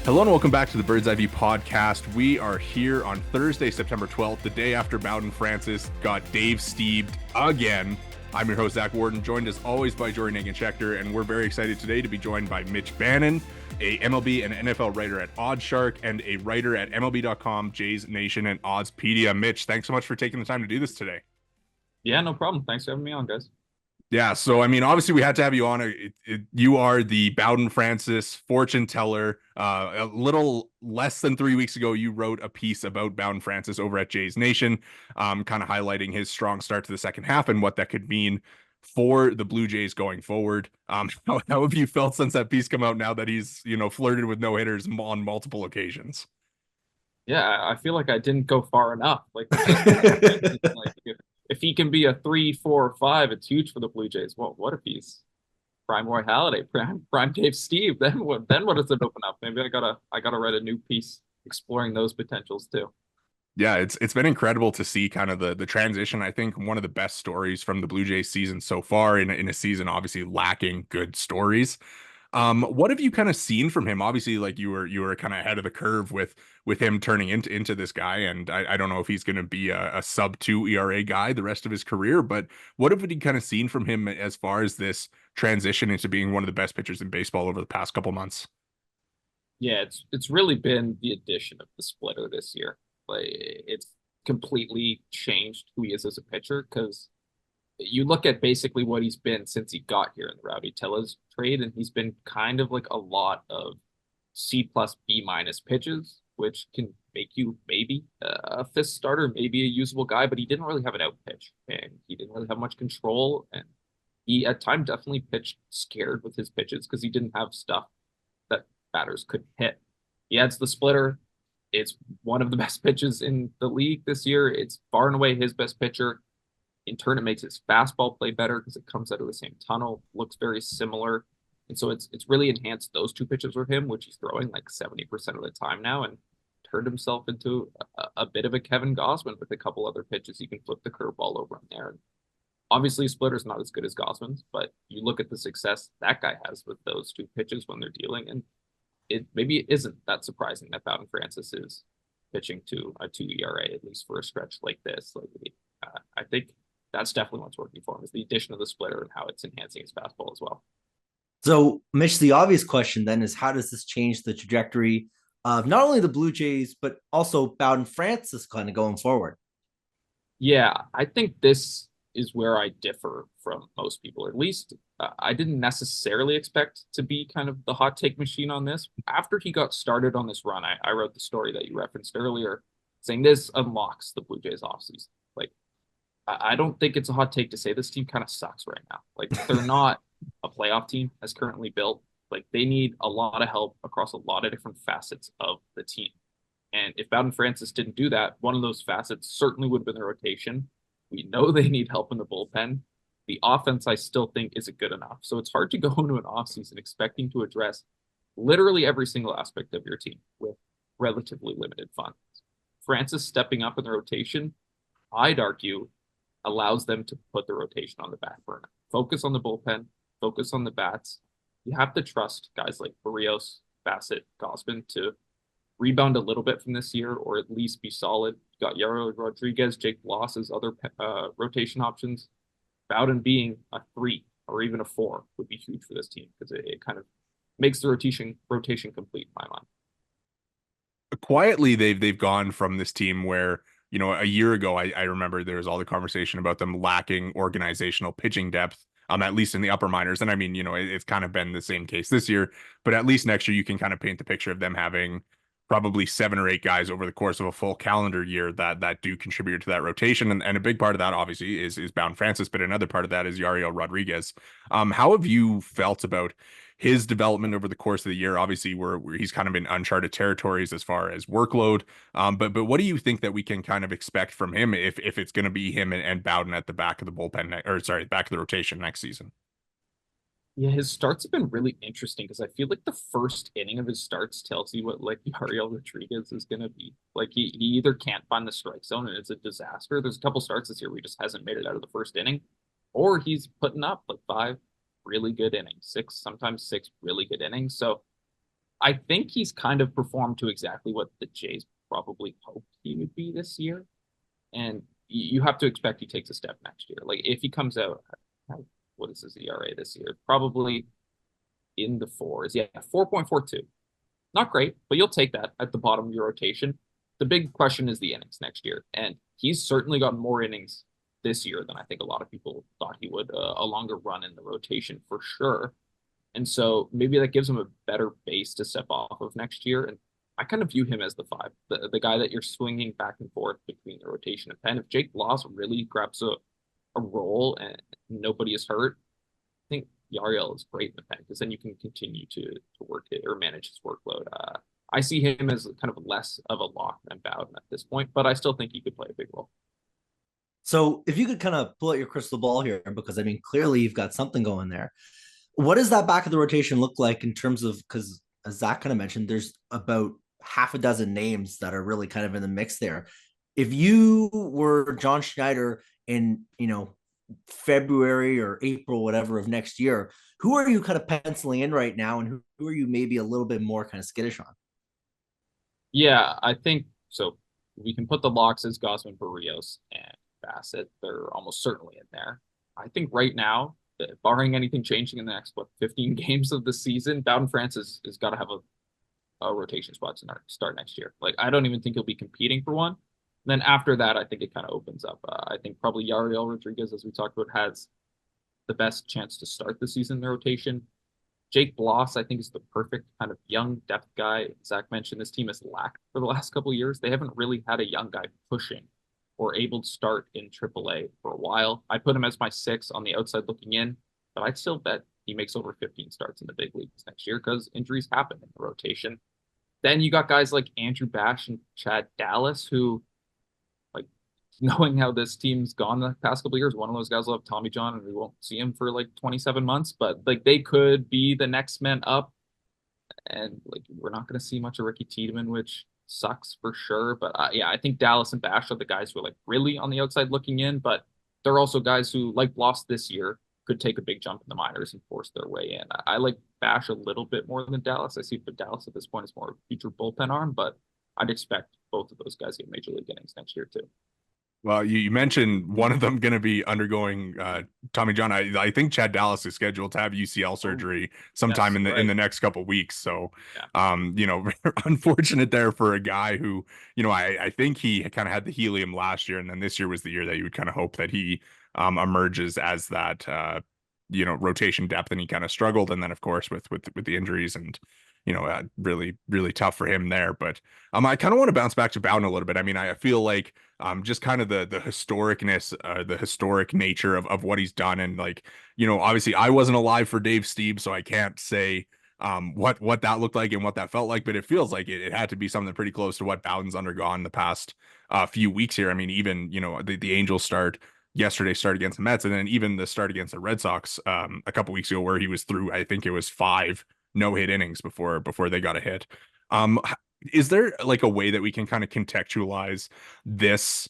Hello and welcome back to the Bird's Eye View podcast. We are here on Thursday, September 12th, the day after Bowden Francis got Dave Steebed again. I'm your host, Zach Worden, joined as always by Jori Negin-Shecter, and we're very excited today to be joined by Mitch Bannon, a MLB and NFL writer at OddsShark and a writer at MLB.com, JaysNation, and Oddspedia. Mitch, thanks so much for taking the time to do this today. Yeah, no problem. Thanks for having me on, guys. Yeah, so I mean, obviously we had to have you on. You are the Bowden Francis fortune teller. A little less than 3 weeks ago, you wrote a piece about Bowden Francis over at JaysNation, kind of highlighting his strong start to the second half and what that could mean for the Blue Jays going forward. How have you felt since that piece come out now that he's, flirted with no hitters on multiple occasions? Yeah, I feel like I didn't go far enough. Like if he can be a 3, 4, 5, it's huge for the Blue Jays. What if he's prime Roy Halladay, prime Dave Steve? Then what does it open up? Maybe I gotta write a new piece exploring those potentials too. Yeah, it's been incredible to see kind of the transition. I think one of the best stories from the Blue Jays season so far in a season obviously lacking good stories. What have you kind of seen from him? Obviously, like you were kind of ahead of the curve with him turning into this guy, and I don't know if he's going to be a sub-2 ERA guy the rest of his career, but what have you kind of seen from him as far as this transition into being one of the best pitchers in baseball over the past couple months? Yeah, it's really been the addition of the splitter this year. Like it's completely changed who he is as a pitcher because you look at basically what he's been since he got here in the Rowdy Tellez trade, and he's been kind of like a lot of C plus B minus pitches, which can make you maybe a fifth starter, maybe a usable guy, but he didn't really have an out pitch and he didn't really have much control. And he at times definitely pitched scared with his pitches because he didn't have stuff that batters could hit. He adds the splitter. It's one of the best pitches in the league this year. It's far and away his best pitcher. In turn, it makes his fastball play better because it comes out of the same tunnel, looks very similar. And so it's really enhanced those two pitches for him, which he's throwing like 70% of the time now, and turned himself into a bit of a Kevin Gausman with a couple other pitches. He can flip the curveball over in there. And obviously, Splitter's not as good as Gausman's, but you look at the success that guy has with those two pitches when they're dealing, and maybe it isn't that surprising that Bowden Francis is pitching to a 2 ERA, at least for a stretch like this. I think that's definitely what's working for him is the addition of the splitter and how it's enhancing his fastball as well. So, Mitch, the obvious question then is how does this change the trajectory of not only the Blue Jays, but also Bowden Francis kind of going forward? Yeah, I think this is where I differ from most people. At least I didn't necessarily expect to be kind of the hot take machine on this. After he got started on this run, I wrote the story that you referenced earlier saying this unlocks the Blue Jays offseason. Like, I don't think it's a hot take to say this team kind of sucks right now. Like they're not a playoff team as currently built. Like they need a lot of help across a lot of different facets of the team. And if Bowden Francis didn't do that, one of those facets certainly would have been the rotation. We know they need help in the bullpen. The offense, I still think, isn't good enough. So it's hard to go into an offseason expecting to address literally every single aspect of your team with relatively limited funds. Francis stepping up in the rotation, I'd argue, allows them to put the rotation on the back burner. Focus on the bullpen, focus on the bats. You have to trust guys like Barrios, Bassett, Gausman to rebound a little bit from this year or at least be solid. You got Yaro Rodriguez, Jake Bloss as other rotation options. Bowden being a 3 or even a 4 would be huge for this team because it kind of makes the rotation complete in my mind. Quietly, they've gone from this team where a year ago, I remember there was all the conversation about them lacking organizational pitching depth, at least in the upper minors. And I mean, it's kind of been the same case this year, but at least next year you can kind of paint the picture of them having probably 7 or 8 guys over the course of a full calendar year that do contribute to that rotation. And a big part of that obviously is Bowden Francis, but another part of that is Yariel Rodriguez. How have you felt about his development over the course of the year? Obviously, where he's kind of in uncharted territories as far as workload. But what do you think that we can kind of expect from him if it's going to be him and Bowden at the back of the bullpen, back of the rotation next season? Yeah, his starts have been really interesting because I feel like the first inning of his starts tells you what like Yariel Rodriguez is gonna be. Like he either can't find the strike zone and it's a disaster. There's a couple starts this year where he just hasn't made it out of the first inning, or he's putting up like 5 really good innings, 6, sometimes 6 really good innings. So I think he's kind of performed to exactly what the Jays probably hoped he would be this year. And you have to expect he takes a step next year. Like if he comes out, what is his ERA this year? Probably in the fours. Yeah, 4.42. Not great, but you'll take that at the bottom of your rotation. The big question is the innings next year. And he's certainly got more innings this year than I think a lot of people thought he would. A longer run in the rotation for sure. And so maybe that gives him a better base to step off of next year. And I kind of view him as the five, the guy that you're swinging back and forth between the rotation and pen. If Jake Bloss really grabs a role and nobody is hurt, I think Yariel is great in the pen because then you can continue to work it or manage his workload. I see him as kind of less of a lock than Bowden at this point, but I still think he could play a big role. So if you could kind of pull out your crystal ball here, because I mean, clearly you've got something going there. What does that back of the rotation look like in terms of, because as Zach kind of mentioned, there's about half a dozen names that are really kind of in the mix there. If you were John Schneider in, February or April, whatever of next year, who are you kind of penciling in right now? And who are you maybe a little bit more kind of skittish on? Yeah, I think so. We can put the locks as Gausman, Barrios, and Bassett. They're almost certainly in there. I think right now, barring anything changing in the next 15 games of the season, Bowden Francis has got to have a rotation spot to start next year. Like I don't even think he'll be competing for one. And then after that, I think it kind of opens up. I think probably Yariel Rodriguez, as we talked about, has the best chance to start the season in the rotation. Jake Bloss, I think, is the perfect kind of young depth guy. Zach mentioned this team has lacked for the last couple of years. They haven't really had a young guy pushing or able to start in AAA for a while. I put him as my 6 on the outside looking in, but I'd still bet he makes over 15 starts in the big leagues next year because injuries happen in the rotation. Then you got guys like Andrew Bash and Chad Dallas, who, like, knowing how this team's gone the past couple of years, one of those guys will have Tommy John and we won't see him for like 27 months, but like they could be the next man up. And like we're not going to see much of Ricky Tiedemann, which sucks for sure. But yeah, I think Dallas and Bash are the guys who are like really on the outside looking in, but they're also guys who, like Bloss this year, could take a big jump in the minors and force their way in. I like Bash a little bit more than Dallas. I see for Dallas at this point is more of a future bullpen arm, but I'd expect both of those guys to get major league innings next year too. Well, you mentioned one of them going to be undergoing Tommy John. I think Chad Dallas is scheduled to have UCL surgery sometime in the next couple of weeks. So, yeah. Unfortunate there for a guy who, I think he kind of had the helium last year, and then this year was the year that you would kind of hope that he emerges as that rotation depth, and he kind of struggled, and then of course with the injuries and really, really tough for him there. But I kind of want to bounce back to Bowden a little bit. I mean, I feel like just kind of the historicness, the historic nature of what he's done. And like, obviously I wasn't alive for Dave Stieb, so I can't say what that looked like and what that felt like, but it feels like it had to be something pretty close to what Bowden's undergone the past few weeks here. I mean, even, the Angels start against the Mets, and then even the start against the Red Sox a couple weeks ago where he was through, I think it was 5 no-hit innings before they got a hit. Is there like a way that we can kind of contextualize this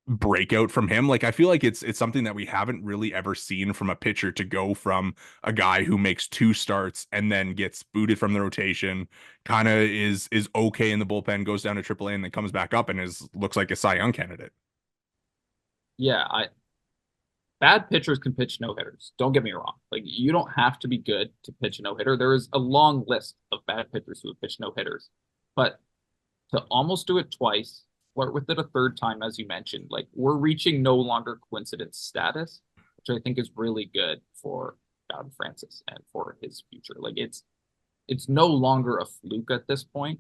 breakout from him? Like I feel like it's something that we haven't really ever seen from a pitcher, to go from a guy who makes 2 starts and then gets booted from the rotation, kind of is okay in the bullpen, goes down to AAA, and then comes back up and looks like a Cy Young candidate. Yeah, bad pitchers can pitch no-hitters. Don't get me wrong. Like, you don't have to be good to pitch a no-hitter. There is a long list of bad pitchers who have pitched no-hitters. But to almost do it twice, flirt with it a third time, as you mentioned, like, we're reaching no longer coincidence status, which I think is really good for Bowden Francis and for his future. Like, it's no longer a fluke at this point.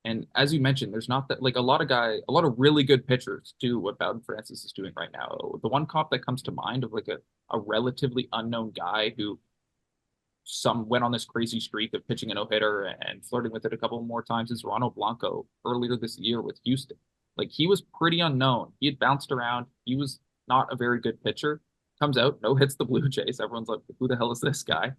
And as you mentioned, there's not that, like, a lot of really good pitchers do what Bowden Francis is doing right now. The one comp that comes to mind of like a relatively unknown guy who went on this crazy streak of pitching a no-hitter and flirting with it a couple more times is Ronald Blanco earlier this year with Houston. Like, he was pretty unknown. He had bounced around. He was not a very good pitcher. Comes out, no hits the Blue Jays. Everyone's like, who the hell is this guy?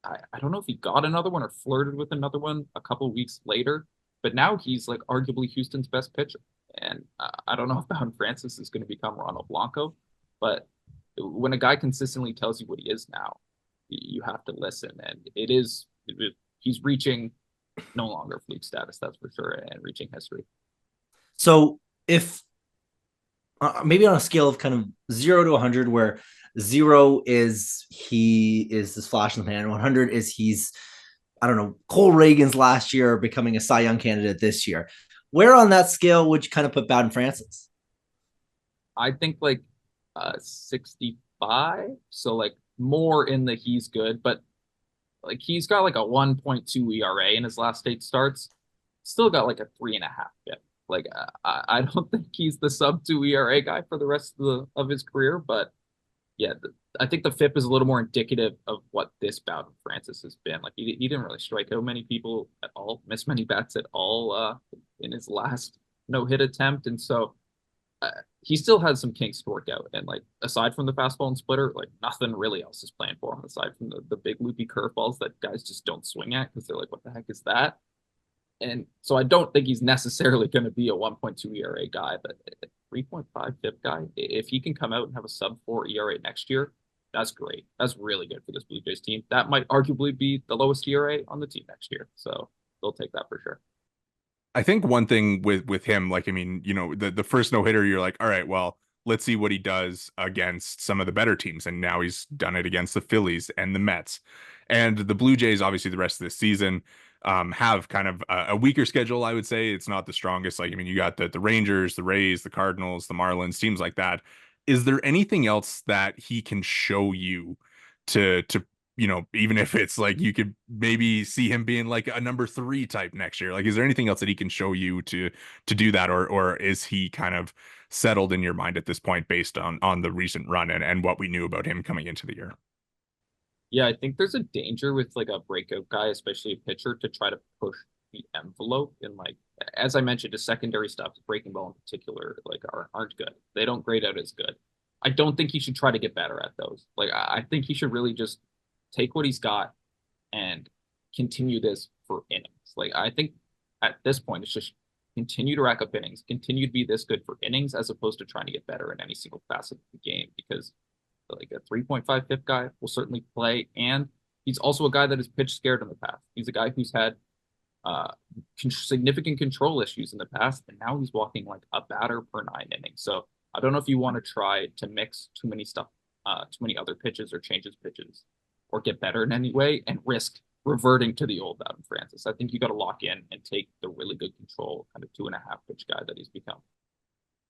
I don't know if he got another one or flirted with another one a couple weeks later. But now he's like arguably Houston's best pitcher. And I don't know if Bowden Francis is going to become Ronald Blanco, but when a guy consistently tells you what he is now, you have to listen. And he's reaching no longer fluke status, that's for sure, and reaching history. So if maybe on a scale of kind of 0 to 100, where 0 is he is this flash in the pan, 100 is he's, I don't know, Cole Reagan's last year becoming a Cy Young candidate this year. Where on that scale would you kind of put Bowden Francis? I think like 65. So like more in the he's good, but like he's got like a 1.2 ERA in his last 8 starts. Still got like a 3.5 FIP. Like I don't think he's the sub 2 ERA guy for the rest of his career, but yeah, I think the FIP is a little more indicative of what this Bowden Francis has been. Like he didn't really strike out many people at all, miss many bats at all in his last no-hit attempt, and so he still has some kinks to work out. And like aside from the fastball and splitter, like nothing really else is playing for him aside from the big loopy curveballs that guys just don't swing at because they're like, what the heck is that? And so I don't think he's necessarily going to be a 1.2 ERA guy, but 3.5 FIP guy, if he can come out and have a sub 4 ERA next year, that's great. That's really good for this Blue Jays team. That might arguably be the lowest ERA on the team next year. So they'll take that for sure. I think one thing with him, like, I mean, you know, the first no hitter, you're like, all right, well, let's see what he does against some of the better teams. And now he's done it against the Phillies and the Mets. And the Blue Jays, obviously, the rest of the season have kind of a weaker schedule, I would say. It's not the strongest. Like, I mean, you got the Rangers, the Rays, the Cardinals, the Marlins, teams like that. Is there anything else that he can show you to you know, even if it's like you could maybe see him being like a number 3 type next year? Like, is there anything else that he can show you to do that, or is he kind of settled in your mind at this point based on the recent run and what we knew about him coming into the year? Yeah, I think there's a danger with like a breakout guy, especially a pitcher, to try to push the envelope. And like as I mentioned, his secondary stuff, breaking ball in particular, like aren't good. They don't grade out as good. I don't think he should try to get better at those. Like I think he should really just take what he's got and continue this for innings. Like I think at this point it's just continue to rack up innings, continue to be this good for innings as opposed to trying to get better in any single facet of the game, because like a 3.5 FIP guy will certainly play, and he's also a guy that has pitch scared in the past. He's a guy who's had uh, significant control issues in the past, and now he's walking like a batter per 9 innings. So I don't know if you want to try to mix too many stuff, too many other pitches or changes pitches, or get better in any way and risk reverting to the old Bowden Francis. I think you got to lock in and take the really good control kind of 2.5 pitch guy that he's become.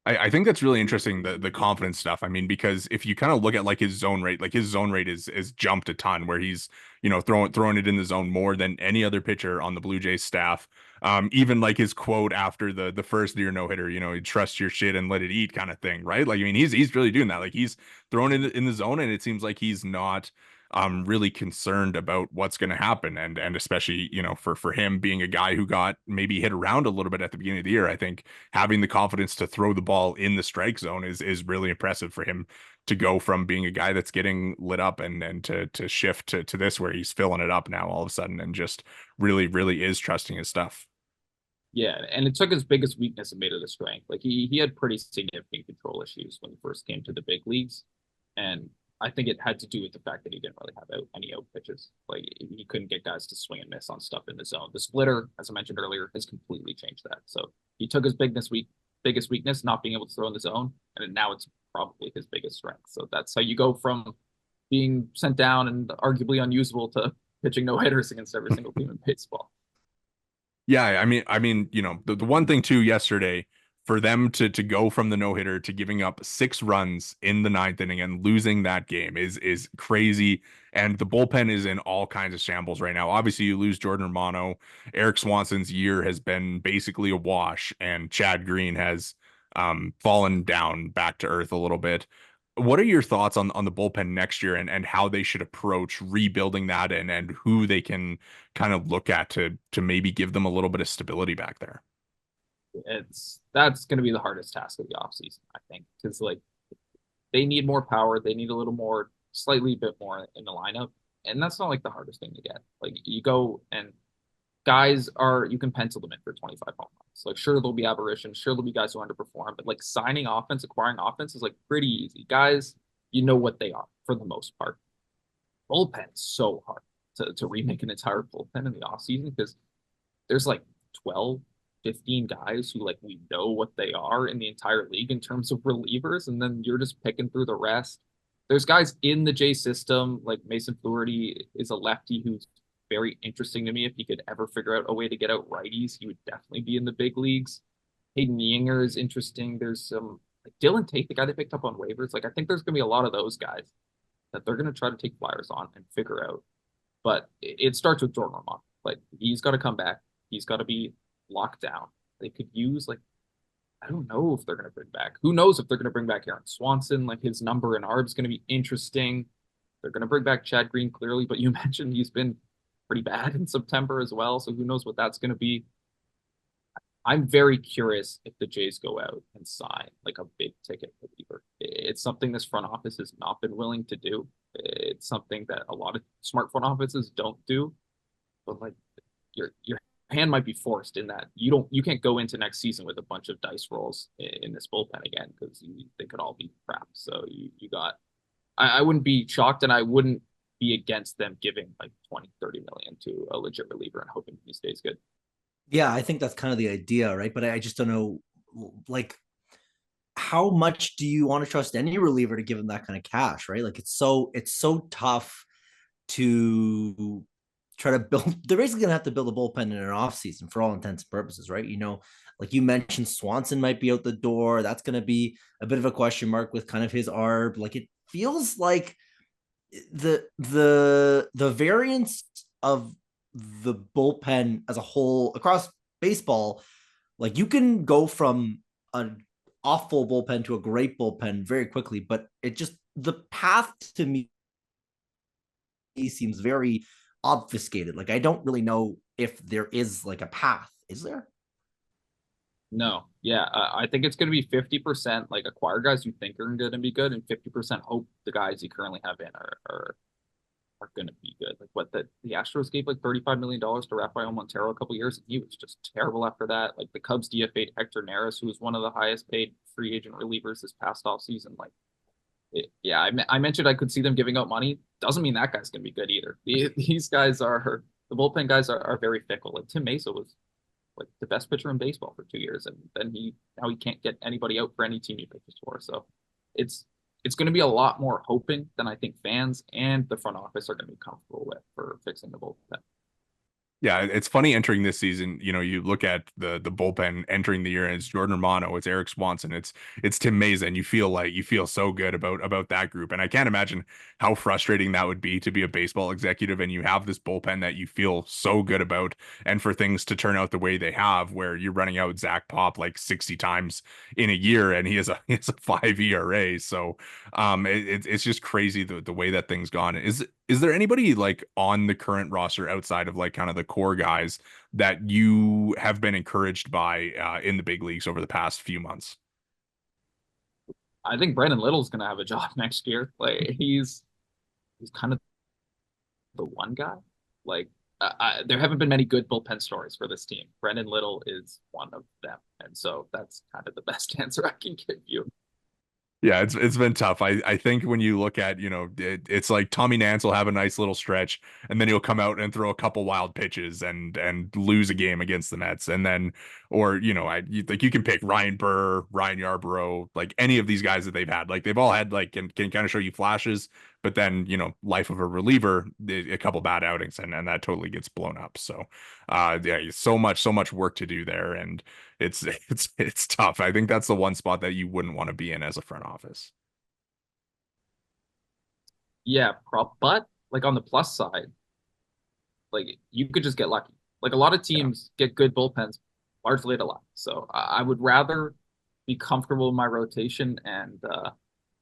I think that's really interesting, the confidence stuff. I mean, because if you kind of look at like his zone rate, like his zone rate is jumped a ton, where he's, you know, throwing it in the zone more than any other pitcher on the Blue Jays staff. Even like his quote after the first year no hitter, you know, trust your shit and let it eat kind of thing, right? Like, I mean, he's really doing that. Like he's throwing it in the zone, and it seems like he's not really concerned about what's going to happen, and especially, you know, for him being a guy who got maybe hit around a little bit at the beginning of the year, I think having the confidence to throw the ball in the strike zone is really impressive for him, to go from being a guy that's getting lit up and to shift to this where he's filling it up now all of a sudden and just really is trusting his stuff. Yeah, and it took his biggest weakness and made it a strength. Like he had pretty significant control issues when he first came to the big leagues, and I think it had to do with the fact that he didn't really have any out pitches. Like he couldn't get guys to swing and miss on stuff in the zone. The splitter, as I mentioned earlier, has completely changed that. So he took his biggest weakness, not being able to throw in the zone, and now it's probably his biggest strength. So that's how you go from being sent down and arguably unusable to pitching no hitters against every single team in baseball. Yeah, I mean, you know, the one thing too yesterday, for them to go from the no hitter to giving up 6 runs in the 9th inning and losing that game is crazy. And the bullpen is in all kinds of shambles right now. Obviously, you lose Jordan Romano. Eric Swanson's year has been basically a wash, and Chad Green has fallen down back to earth a little bit. What are your thoughts on the bullpen next year, and how they should approach rebuilding that, and who they can kind of look at to maybe give them a little bit of stability back there? That's going to be the hardest task of the offseason, I think, because like they need more power, they need a little more, slightly bit more in the lineup, and that's not like the hardest thing to get. Like you go and guys are, you can pencil them in for 25 home runs. Like sure there'll be aberrations, sure there'll be guys who underperform, but like signing offense, acquiring offense is like pretty easy. Guys, you know what they are for the most part. Bullpen's so hard to remake an entire bullpen in the offseason because there's like 12, 15 guys who like we know what they are in the entire league in terms of relievers, and then you're just picking through the rest. There's guys in the J system, like Mason Fluharty is a lefty who's very interesting to me. If he could ever figure out a way to get out righties, he would definitely be in the big leagues. Hayden Yinger is interesting. There's some like Dylan Tate, the guy they picked up on waivers. Like I think there's gonna be a lot of those guys that they're gonna try to take flyers on and figure out. But it starts with Jordan Romano. Like he's got to come back. He's got to be locked down. They could use like I don't know if they're going to bring back. Who knows if they're going to bring back Aaron Swanson? Like his number in ARB is going to be interesting. They're going to bring back Chad Green clearly, but you mentioned he's been pretty bad in September as well. So who knows what that's going to be. I'm very curious if the Jays go out and sign like a big ticket reliever. It's something this front office has not been willing to do. It's something that a lot of smart front offices don't do. But like your hand might be forced in that you can't go into next season with a bunch of dice rolls in this bullpen again because they could all be crap. So you got I wouldn't be shocked and I wouldn't be against them giving like 20, 30 million to a legit reliever and hoping he stays good. Yeah, I think that's kind of the idea, right? But I just don't know, like, how much do you want to trust any reliever to give him that kind of cash, right? Like, it's so tough to try to build. They're basically gonna have to build a bullpen in an off season for all intents and purposes, right? You know, like you mentioned, Swanson might be out the door. That's gonna be a bit of a question mark with kind of his ARB. Like, it feels like the variance of the bullpen as a whole across baseball, like you can go from an awful bullpen to a great bullpen very quickly, but it just the path to me seems very obfuscated. Like I don't really know if there is like a path. Is there? No, yeah, I think it's going to be 50% like acquire guys you think are going to be good, and 50% hope the guys you currently have in are going to be good. Like what the Astros gave like $35 million to Rafael Montero a couple years, and he was just terrible after that. Like the Cubs DFA'd Hector Neris, who was one of the highest paid free agent relievers this past off season. Like, yeah, I mentioned I could see them giving out money. Doesn't mean that guy's going to be good either. These guys are the bullpen guys are very fickle. Like Tim Mesa was like the best pitcher in baseball for 2 years, and then now he can't get anybody out for any team he pitches for. So it's going to be a lot more hoping than I think fans and the front office are going to be comfortable with for fixing the bullpen. Yeah, it's funny entering this season. You know, you look at the bullpen entering the year, and it's Jordan Romano, it's Eric Swanson, it's Tim Mesa, and you feel so good about that group. And I can't imagine how frustrating that would be to be a baseball executive and you have this bullpen that you feel so good about, and for things to turn out the way they have, where you're running out Zach Pop like 60 times in a year, and he has a 5 ERA. So it's just crazy the way that things gone. Is there anybody like on the current roster outside of like kind of the core guys that you have been encouraged by in the big leagues over the past few months? I think Brandon Little's going to have a job next year. Like he's kind of the one guy. Like there haven't been many good bullpen stories for this team. Brandon Little is one of them, and so that's kind of the best answer I can give you. Yeah, it's been tough. I think when you look at, you know, it's like Tommy Nance will have a nice little stretch, and then he'll come out and throw a couple wild pitches and lose a game against the Mets. And then, or, you know, like you can pick Ryan Burr, Ryan Yarbrough, like any of these guys that they've had. Like they've all had like can kind of show you flashes, but then, you know, life of a reliever, a couple bad outings, and that totally gets blown up. So yeah, so much work to do there, and it's tough. I think that's the one spot that you wouldn't want to be in as a front office. Yeah, but like on the plus side, like you could just get lucky. Like a lot of teams get good bullpens largely to luck. So I would rather be comfortable in my rotation and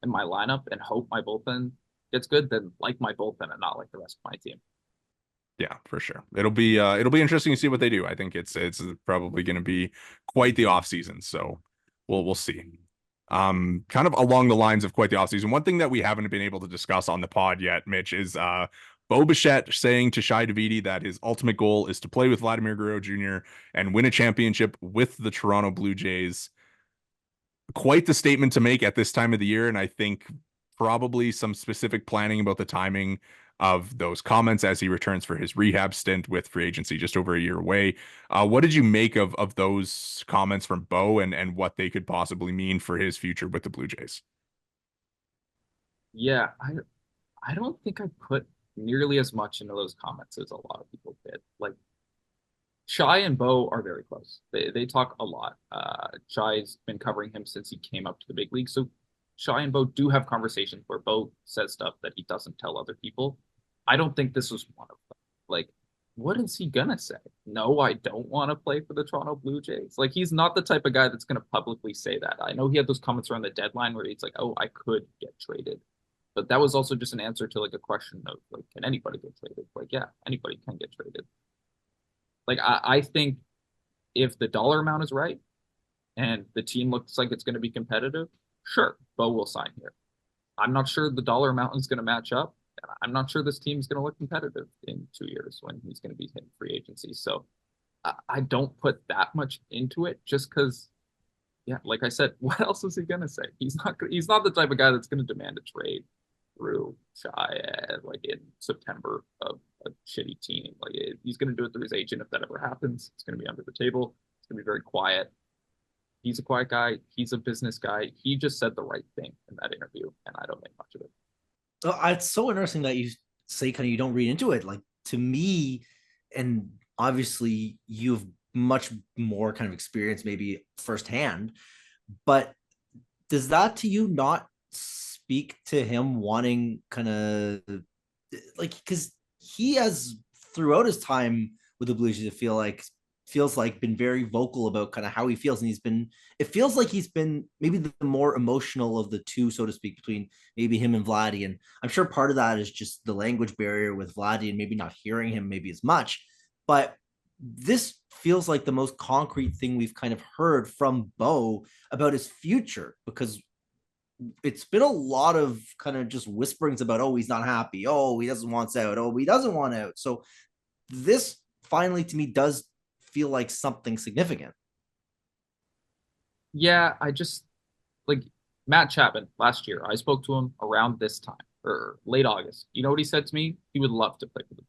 in my lineup and hope my bullpen gets good than like my bullpen and not like the rest of my team. Yeah, for sure. It'll be interesting to see what they do. I think it's probably going to be quite the off season. So we'll see. Kind of along the lines of quite the off season. One thing that we haven't been able to discuss on the pod yet, Mitch, is Bo Bichette saying to Shai Davidi that his ultimate goal is to play with Vladimir Guerrero Jr. and win a championship with the Toronto Blue Jays. Quite the statement to make at this time of the year, and I think probably some specific planning about the timing of those comments as he returns for his rehab stint with free agency just over a year away. What did you make of those comments from Bo and what they could possibly mean for his future with the Blue Jays? Yeah, I don't think I put nearly as much into those comments as a lot of people did. Like Shy and Bo are very close. They talk a lot. Shy's been covering him since he came up to the big league. So Shy and Bo do have conversations where Bo says stuff that he doesn't tell other people. I don't think this was one of them. Like, what is he gonna say? No, I don't want to play for the Toronto Blue Jays. Like, he's not the type of guy that's gonna publicly say that. I know he had those comments around the deadline where he's like, "Oh, I could get traded," but that was also just an answer to like a question of like, can anybody get traded? Like, yeah, anybody can get traded. Like, I think if the dollar amount is right and the team looks like it's going to be competitive, sure, Bo will sign here. I'm not sure the dollar amount is going to match up. I'm not sure this team is going to look competitive in 2 years when he's going to be hitting free agency. So I don't put that much into it just because, yeah, like I said, what else is he going to say? He's not the type of guy that's going to demand a trade through Shy like in September of a shitty team. Like he's going to do it through his agent if that ever happens. It's going to be under the table. It's going to be very quiet. He's a quiet guy. He's a business guy. He just said the right thing in that interview, and I don't make much of it. It's so interesting that you say kind of you don't read into it. Like to me, and obviously you've much more kind of experience, maybe firsthand, but does that to you not speak to him wanting kind of like because he has throughout his time with the Blue Jays, feels like been very vocal about kind of how he feels, and it feels like he's been maybe the more emotional of the two, so to speak, between maybe him and Vladdy. And I'm sure part of that is just the language barrier with Vladdy and maybe not hearing him maybe as much. But this feels like the most concrete thing we've kind of heard from Bo about his future, because it's been a lot of kind of just whisperings about, oh, he's not happy. Oh, he doesn't want out. Oh, he doesn't want out. So this finally to me does feel like something significant. Yeah, I just like Matt Chapman last year. I spoke to him around this time or late August. You know what he said to me? He would love to play for the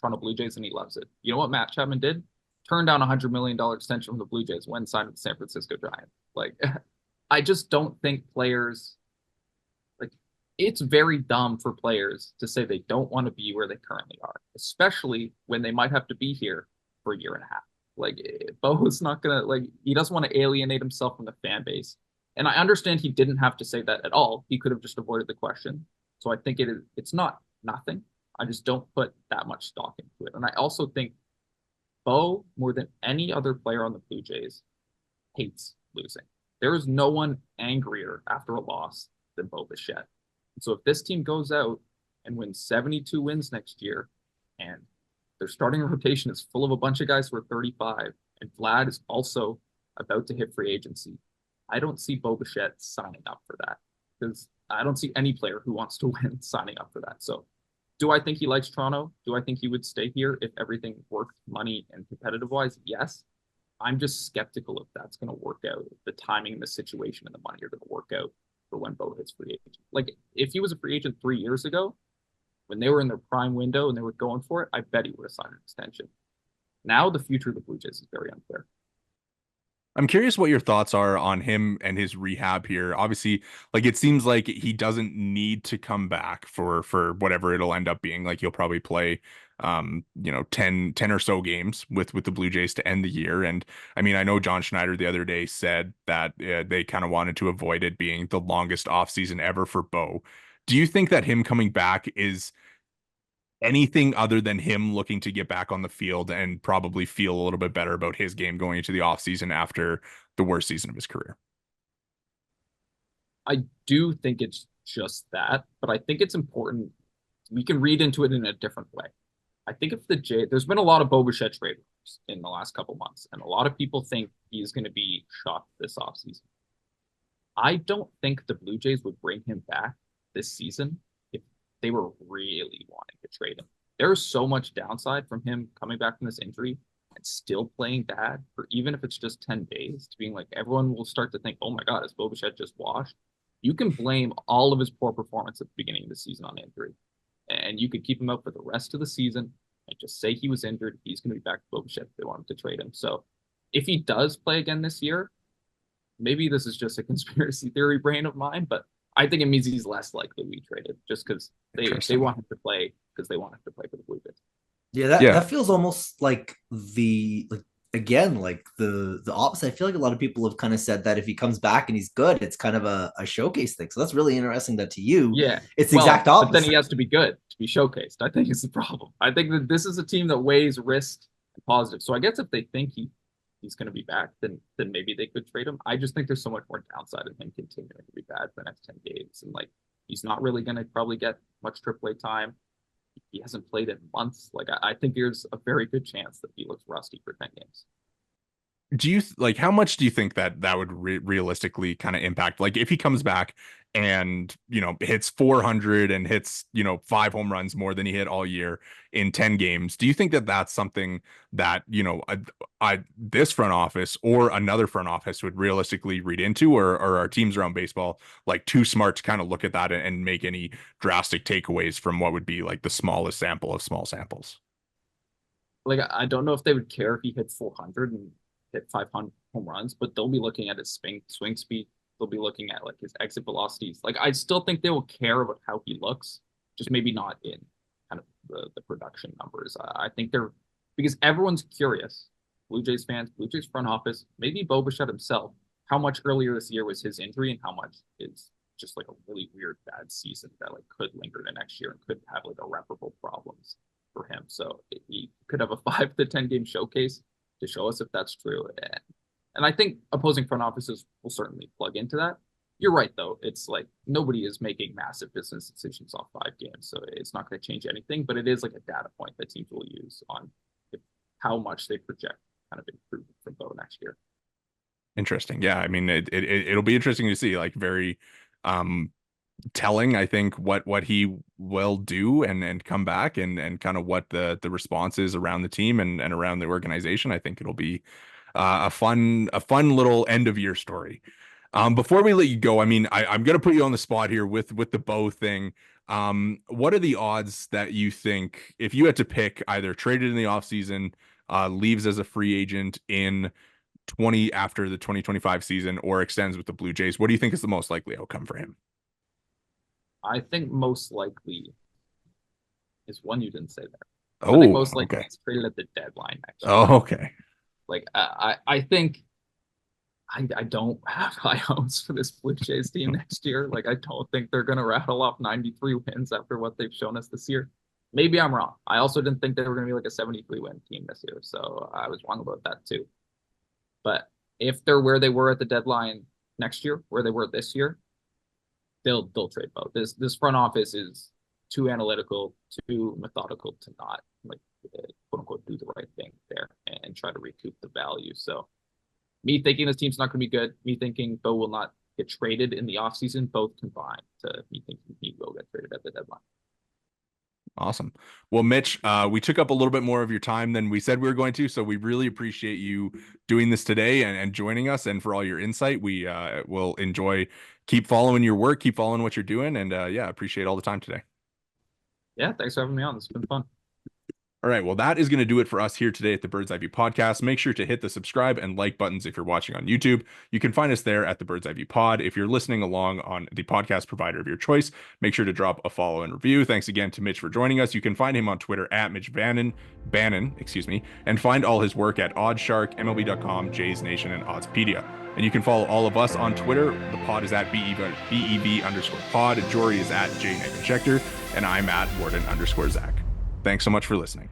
Toronto Blue Jays, and he loves it. You know what Matt Chapman did? Turned down $100 million extension from the Blue Jays when signed with the San Francisco Giants. Like, I just don't think players like it's very dumb for players to say they don't want to be where they currently are, especially when they might have to be here for a year and a half. Like Bo's not gonna he doesn't want to alienate himself from the fan base. And I understand he didn't have to say that at all. He could have just avoided the question. So I think it's not nothing. I just don't put that much stock into it. And I also think Bo, more than any other player on the Blue Jays, hates losing. There is no one angrier after a loss than Bo Bichette. And so if this team goes out and wins 72 wins next year, and their starting rotation is full of a bunch of guys who are 35, and Vlad is also about to hit free agency, I don't see Bo Bichette signing up for that, because I don't see any player who wants to win signing up for that. So do I think he likes Toronto? Do I think he would stay here if everything worked money and competitive wise? Yes. I'm just skeptical if that's going to work out. If the timing and the situation and the money are going to work out for when Bo hits free agent. Like if he was a free agent 3 years ago, when they were in their prime window and they were going for it, I bet he would have signed an extension. Now the future of the Blue Jays is very unclear. I'm curious what your thoughts are on him and his rehab here. Obviously, like it seems like he doesn't need to come back for whatever it'll end up being. Like he'll probably play 10 or so games with the Blue Jays to end the year. And I mean, I know John Schneider the other day said that they kind of wanted to avoid it being the longest offseason ever for Bo. Do you think that him coming back is anything other than him looking to get back on the field and probably feel a little bit better about his game going into the offseason after the worst season of his career? I do think it's just that, but I think it's important. We can read into it in a different way. I think if there's been a lot of Bo Bichette trade rumors in the last couple months, and a lot of people think he's going to be shot this offseason. I don't think the Blue Jays would bring him back this season if they were really wanting to trade him. There's so much downside from him coming back from this injury and still playing bad for even if it's just 10 days to being like everyone will start to think, oh my God, is Bo Bichette just washed? You can blame all of his poor performance at the beginning of the season on injury. and you could keep him out for the rest of the season and just say he was injured. He's going to be back to Bo Bichette if they want him to trade him. So if he does play again this year, maybe this is just a conspiracy theory brain of mine, but I think it means he's less likely to be traded just because they want him to play because they want him to play for the Blue Jays. Yeah, that feels almost like the opposite. I feel like a lot of people have kind of said that if he comes back and he's good, it's kind of a showcase thing. So that's really interesting that to you, it's the exact opposite. But then he has to be good to be showcased. I think is the problem. I think that this is a team that weighs risk and positive. So I guess if they think he's going to be back, then maybe they could trade him. I just think there's so much more downside in him continuing to be bad for the next 10 games. And like, he's not really going to probably get much AAA time. He hasn't played in months. Like, I think there's a very good chance that he looks rusty for 10 games. Do you how much do you think that would realistically kind of impact? Like if he comes back and, hits 400 and hits, 5 home runs more than he hit all year in 10 games, do you think that that's something that, this front office or another front office would realistically read into, or are teams around baseball like too smart to kind of look at that and make any drastic takeaways from what would be like the smallest sample of small samples? Like, I don't know if they would care if he hit 400 and hit 500 home runs, but they'll be looking at his swing speed. They'll be looking at like his exit velocities. Like, I still think they will care about how he looks, just maybe not in kind of the production numbers. I think because everyone's curious. Blue Jays fans, Blue Jays front office, maybe Bo Bichette himself, how much earlier this year was his injury and how much is just like a really weird bad season that like could linger to next year and could have like irreparable problems for him. So he could have a 5 to 10 game showcase to show us if that's true. And I think opposing front offices will certainly plug into that. You're right, though. It's like nobody is making massive business decisions off 5 games, so it's not going to change anything, but it is like a data point that teams will use on how much they project kind of improvement from Bo next year. Interesting. Yeah. I mean, it'll be interesting to see, like very telling, I think, what he will do and come back and kind of what the response is around the team and around the organization. I think it'll be a fun little end of year story. Before we let you go, I mean, I'm going to put you on the spot here with the Bo thing. What are the odds that you think, if you had to pick, either traded in the offseason, leaves as a free agent in after the 2025 season, or extends with the Blue Jays, what do you think is the most likely outcome for him? I think most likely is one you didn't say there. I think most likely it's traded at the deadline next year. Oh, okay. Like, I think I don't have high hopes for this Blue Jays team next year. Like, I don't think they're going to rattle off 93 wins after what they've shown us this year. Maybe I'm wrong. I also didn't think they were going to be like a 73 win team this year. So I was wrong about that too. But if they're where they were at the deadline next year, where they were this year, they'll trade Bo. This front office is too analytical, too methodical to not like quote unquote do the right thing there and try to recoup the value. So me thinking this team's not going to be good, me thinking Bo will not get traded in the offseason, both combined to me thinking he will get traded at the deadline. Awesome. Well, Mitch, we took up a little bit more of your time than we said we were going to, so we really appreciate you doing this today and joining us, and for all your insight. We will keep following your work, keep following what you're doing, and appreciate all the time today. Yeah, thanks for having me on. This has been fun. All right, well, that is going to do it for us here today at the Bird's Eye View Podcast. Make sure to hit the subscribe and like buttons if you're watching on YouTube. You can find us there at the Bird's Eye View Pod. If you're listening along on the podcast provider of your choice, make sure to drop a follow and review. Thanks again to Mitch for joining us. You can find him on Twitter at Mitch Bannon, and find all his work at OddsShark, MLB.com, JaysNation, and Oddspedia. And you can follow all of us on Twitter. The pod is at BEV_pod. Jori is at Jori Negin-Shecter, and I'm at Worden_Zach. Thanks so much for listening.